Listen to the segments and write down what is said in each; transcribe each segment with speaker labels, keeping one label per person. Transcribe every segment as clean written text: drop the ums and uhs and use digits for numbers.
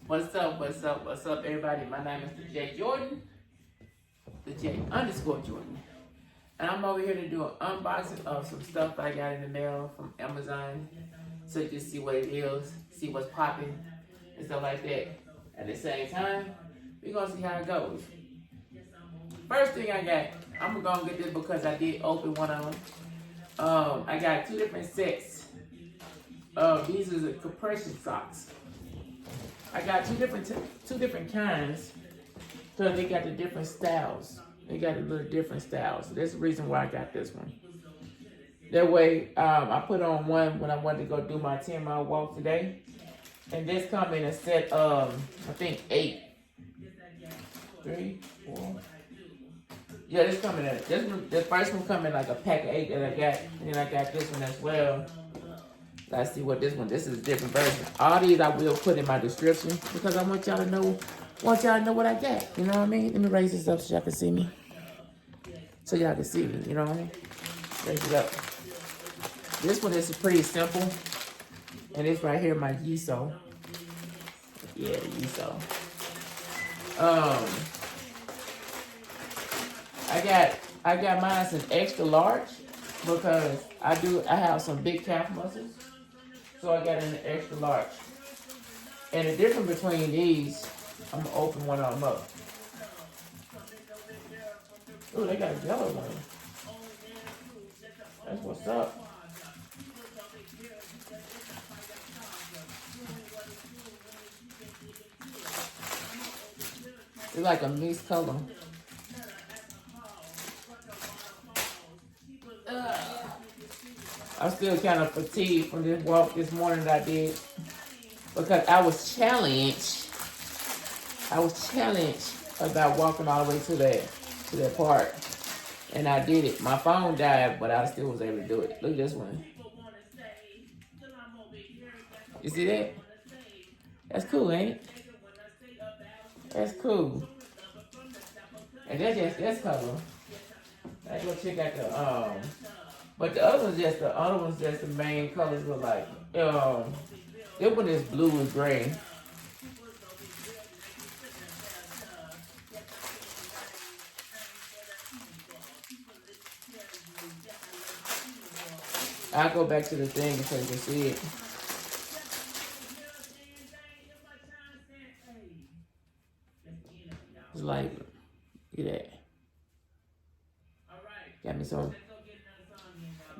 Speaker 1: What's up, everybody? My name is TheJ Jordan, TheJ_Jordan. And I'm over here to do an unboxing of some stuff I got in the mail from Amazon. So you can see what it is, see what's popping, and stuff like that. At the same time, we're gonna see how it goes. First thing I got, I'm gonna get this because I did open one of them. I got two different sets. These are the compression socks. I got two different kinds, so they got the different styles. They got a little different styles. So that's the reason why I got this one. That way, I put on one when I wanted to go do my 10-mile walk today. And this come in a set of, I think 8. 3, 4. Yeah, this coming in. This first one come in like a pack of 8 that I got, and then I got this one as well. Let's see what this one. This is a different version. All these I will put in my description because I want y'all to know. Want y'all to know what I got. You know what I mean? Let me raise this up so y'all can see me. So y'all can see me. You know what I mean? Raise it up. This one is pretty simple, and it's right here my Yiso. Yeah, Yiso. I got mine in extra large because I have some big calf muscles. So I got in the extra large. And the difference between these, I'm gonna open one of them up. Ooh, they got a yellow one. That's what's up. It's like a mixed color. I'm still kind of fatigued from this walk this morning that I did because I was challenged about walking all the way to that part, and I did it. My phone died, but I still was able to do it. Look at this one. You see that? That's cool, ain't it? That's cool. And that's color. Let's go check out the but the other one's just the main colors look like. This one is blue and gray. I'll go back to the thing so you can see it. It's like, look at that. Got me some.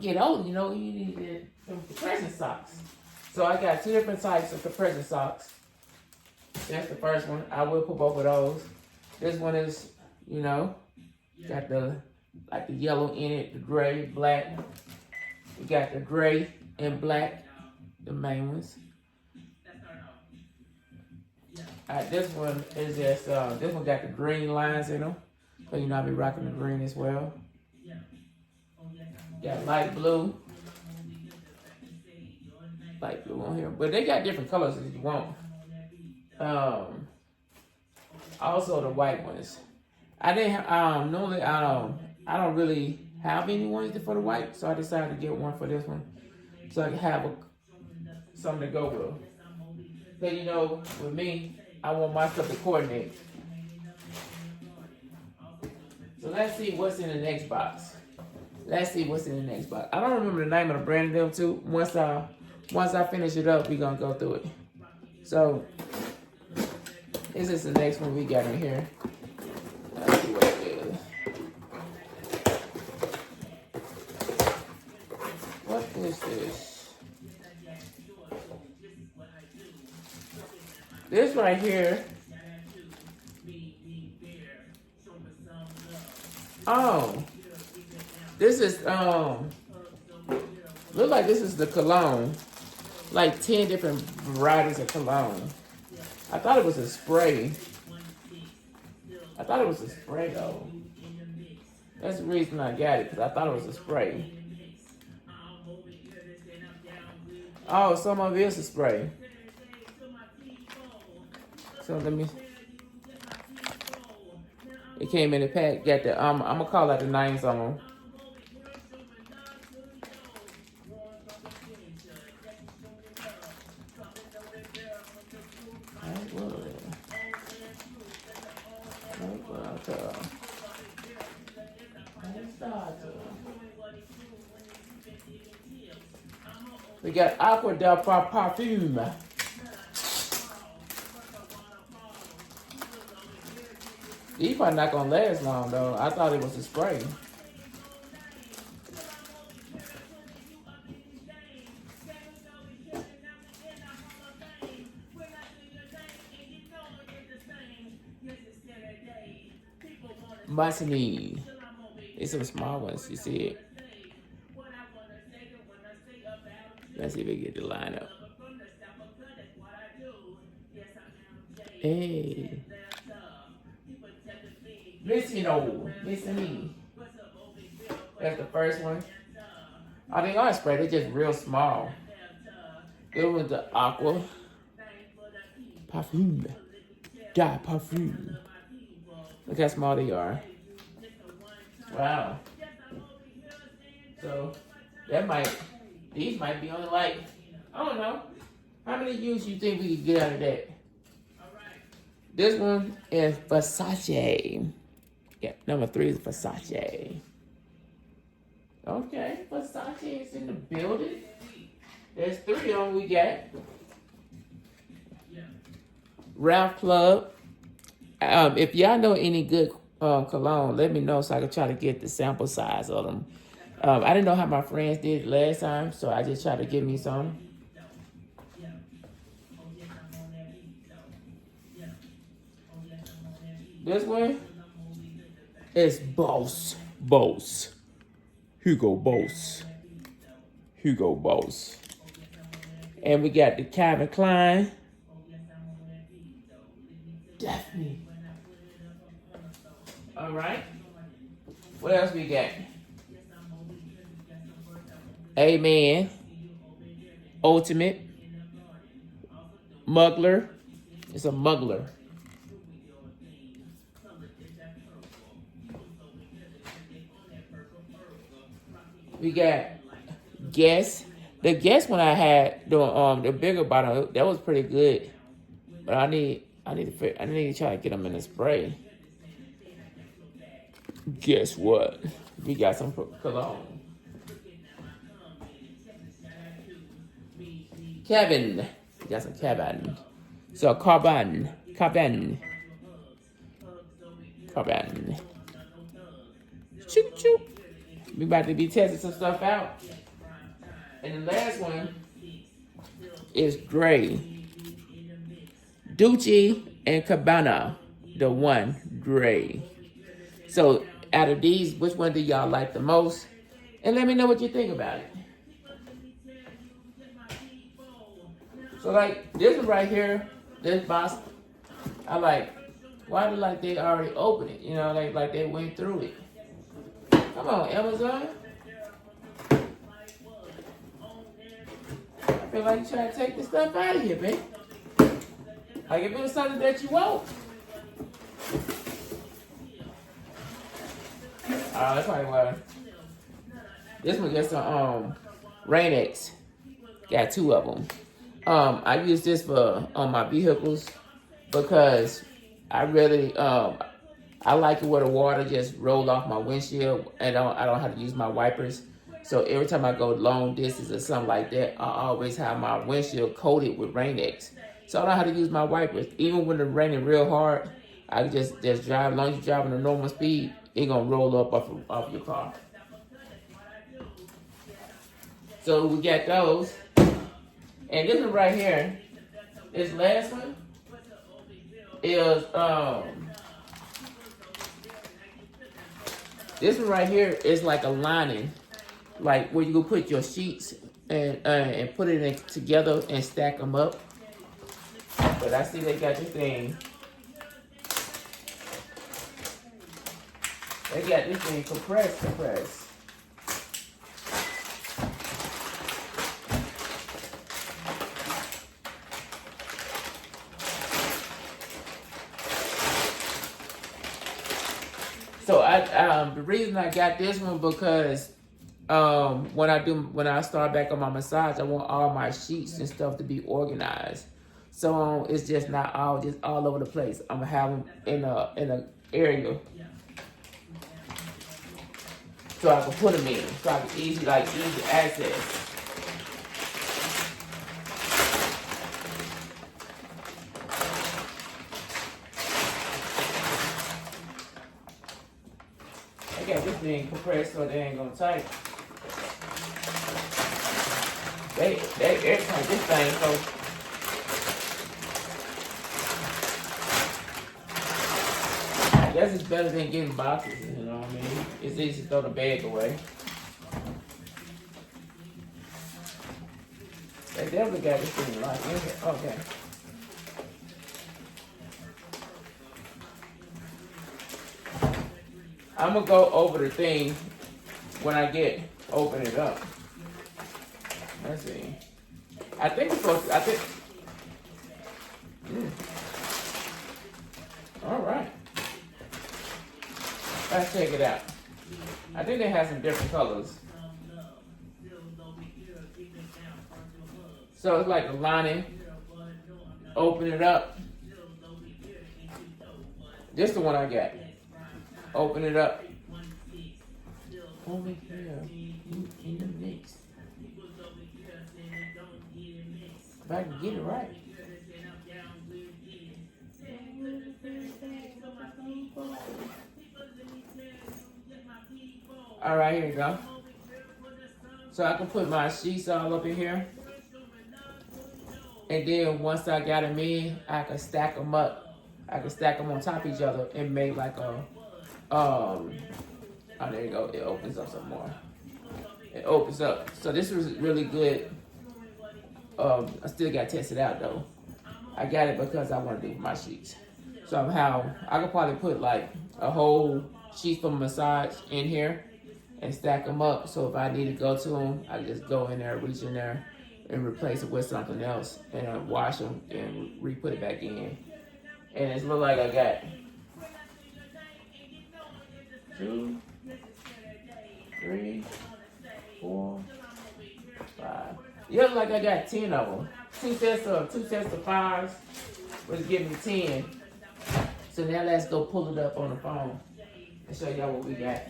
Speaker 1: Get old, you know, you need some compression socks. So I got 2 different types of compression socks. That's the first one. I will put both of those. This one is, you know, got the yellow in it, the gray, black. You got the gray and black, the main ones. This one is just, this one got the green lines in them. So you know I'll be rocking the green as well. Got light blue on here, but they got different colors if you want. Also the white ones. I didn't. Normally I don't really have any ones for the white, so I decided to get one for this one, so I can have something to go with. So you know, with me, I want my stuff to coordinate. So let's see what's in the next box. I don't remember the name of the brand of them too. Once I finish it up, we're gonna go through it. So this is the next one we got in here. Let's see what it is. What is this? This right here. Oh. This is, look like this is the cologne. Like 10 different varieties of cologne. I thought it was a spray. Though. That's the reason I got it, because I thought it was a spray. Oh, some of it is a spray. So let me, it came in the pack, got the, I'm gonna call out the names on them. Well, tub. And a star tub. We got Aqua del Parfum. These probably not gonna last long though. I thought it was a spray. Vaseline. It's some small ones, you see it. Let's see if we get the line up. Hey. Listen, listen to me. That's the first one. I think I sprayed it just real small. It was the Aqua Parfum. Da Parfum. Look how small they are. Wow. So these might be on like, I don't know. How many use you think we could get out of that? This one is Versace. Yeah, number 3 is Versace. Okay, Versace is in the building. There's 3 on we got. Ralph Club. If y'all know any good cologne, let me know so I can try to get the sample size of them. I didn't know how my friends did it last time, so I just tried to give me some. This one is Boss. Hugo Boss. And we got the Calvin Klein. Daphne. All right. What else we got? Amen. Ultimate. Muggler. It's a muggler. We got Guess. The Guess one I had, the bigger bottle, that was pretty good. But I need to try to get them in the spray. Guess what? We got some cologne. Kevin. We got some Kevin. So Carbon. Choo. We about to be testing some stuff out. And the last one is Gray. Gucci and Cabana. The one, Gray. So out of these, which one do y'all like the most? And let me know what you think about it. So like this one right here, this box, I like, why do like they already opened it? You know, like they went through it. Come on, Amazon. I feel like you trying to take this stuff out of here, man. Like if it was something that you want. That's probably why. This one gets some rainx. Got 2 of them. I use this for on my vehicles because I really I like it where the water just roll off my windshield and I don't have to use my wipers. So every time I go long distance or something like that, I always have my windshield coated with rainx. So I don't have to use my wipers. Even when it's raining real hard, I just drive. As long as you're driving at a normal speed, it's gonna roll up off your car. So we got those. And this one right here, this last one is this one right here is like a lining, like where you go put your sheets and put it in together and stack them up. But I see they got this thing. They got this thing compressed. So the reason I got this one because when I start back on my massage, I want all my sheets and stuff to be organized. So it's just not all over the place. I'm gonna have them in area so I can put them in, so I can easy access. I got this thing compressed so they ain't gonna tight. They airtight this thing, so I guess it's better than getting boxes, you know what I mean? It's easy to throw the bag away. They definitely got this thing locked in here. Okay. I'm gonna go over the thing when I open it up. Let's see. I think it's supposed to, all right. Let's check it out. I think they have some different colors. So it's like the lining. Open it up. This is the one I got. Open it up. Over here. In the mix. If I can get it right. All right, here you go. So I can put my sheets all up in here. And then once I got them in, I can stack them up. I can stack them on top of each other and make like a, oh, there you go. It opens up some more. It opens up. So this was really good. I still got to test it out though. I got it because I want to do my sheets. So I could probably put like a whole sheet for massage in here and stack them up. So if I need to go to them, I just go in there, reach in there, and replace it with something else, and wash them and re-put it back in. And it looks like I got 2, 3, 4, 5. It looks like I got 10 of them. Two sets of 5s was giving me 10. So now let's go pull it up on the phone and show y'all what we got.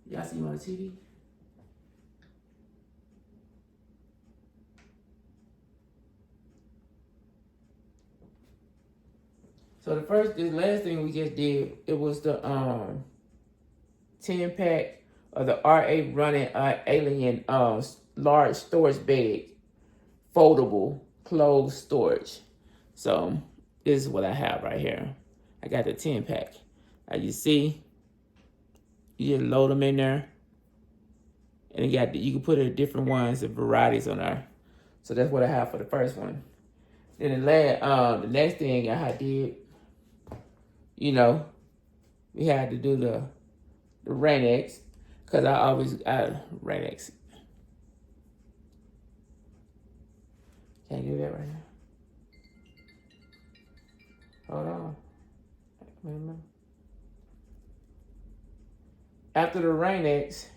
Speaker 1: Y'all see me on the TV? So the last thing we just did, it was the 10-pack of the RA Running Alien large storage bag, foldable closed storage. So this is what I have right here. I got the 10-pack. As you see, you just load them in there, and you can put different ones and varieties on there. So that's what I have for the first one. Then the next thing I did, we had to do the rainx, because rainx. Can't do that right now. Hold on. Wait a minute. After the rainx,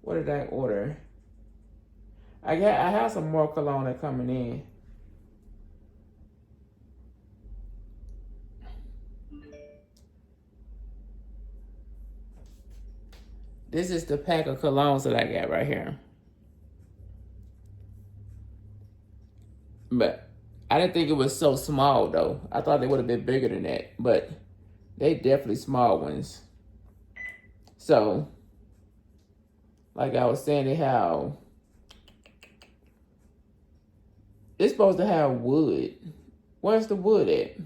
Speaker 1: what did I order? I have some more cologne coming in. This is the pack of colognes that I got right here. But I didn't think it was so small though. I thought they would have been bigger than that, but they definitely small ones. So, like I was saying, it's supposed to have wood. Where's the wood at?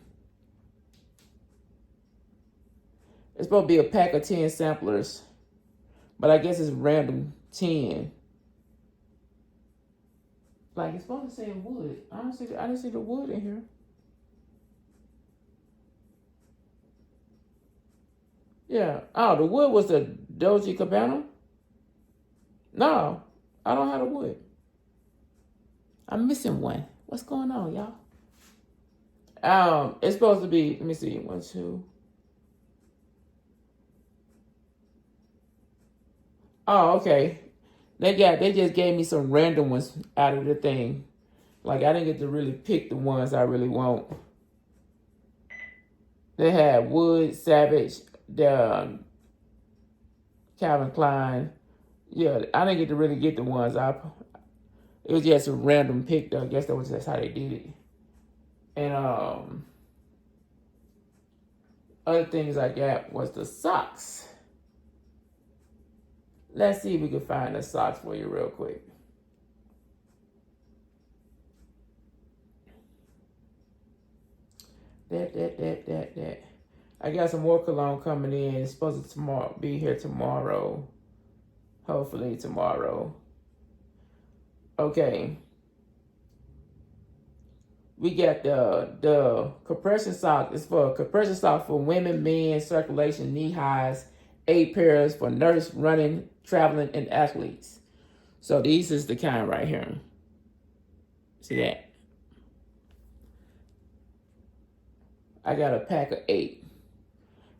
Speaker 1: It's supposed to be a pack of 10 samplers, but I guess it's random 10. Like, it's supposed to say wood. I didn't see the wood in here. Yeah. Oh, the wood was the Doji Cabana? No, I don't have the wood. I'm missing one. What's going on, y'all? It's supposed to be, let me see, 1, 2. Oh, okay. They just gave me some random ones out of the thing. Like I didn't get to really pick the ones I really want. They had Wood, Savage, the Calvin Klein. Yeah, I didn't get to really get the ones it was just a random pick though. I guess that's how they did it. And other things I got was the socks. Let's see if we can find the socks for you real quick. That. I got some more cologne coming in. It's supposed to be here tomorrow. Hopefully tomorrow. Okay. We got the compression sock. It's for compression sock for women, men, circulation, knee highs, 8 pairs for nurse, running, traveling, and athletes. So these is the kind right here. See that? I got a pack of 8.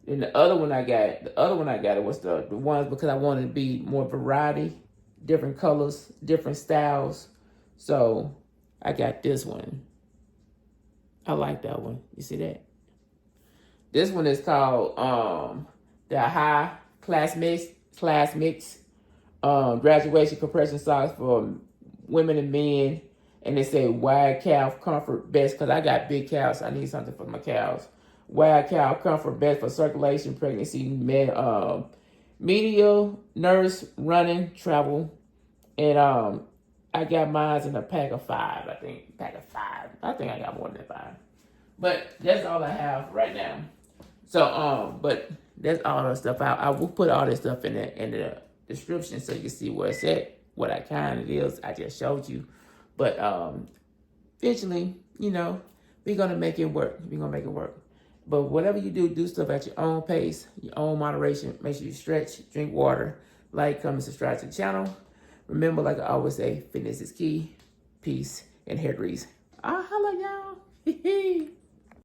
Speaker 1: Then the other one I got was the ones because I wanted to be more variety, different colors, different styles. So I got this one. I like that one. You see that? This one is called the High Class Mix graduation compression socks for women and men. And they say wide calf comfort best because I got big calves. I need something for my calves. Wide calf comfort best for circulation, pregnancy, medial, nurse, running, travel. And I got mine in a pack of 5, I think. I think I got more than 5. But that's all I have right now. So, but that's all the stuff. I will put all this stuff in the description so you can see where it's at, what kind it is. I just showed you. But eventually, we're going to make it work. But whatever you do stuff at your own pace, your own moderation. Make sure you stretch, drink water, like, comment, subscribe to the channel. Remember, like I always say, fitness is key. Peace and hair grease. I'll holla y'all.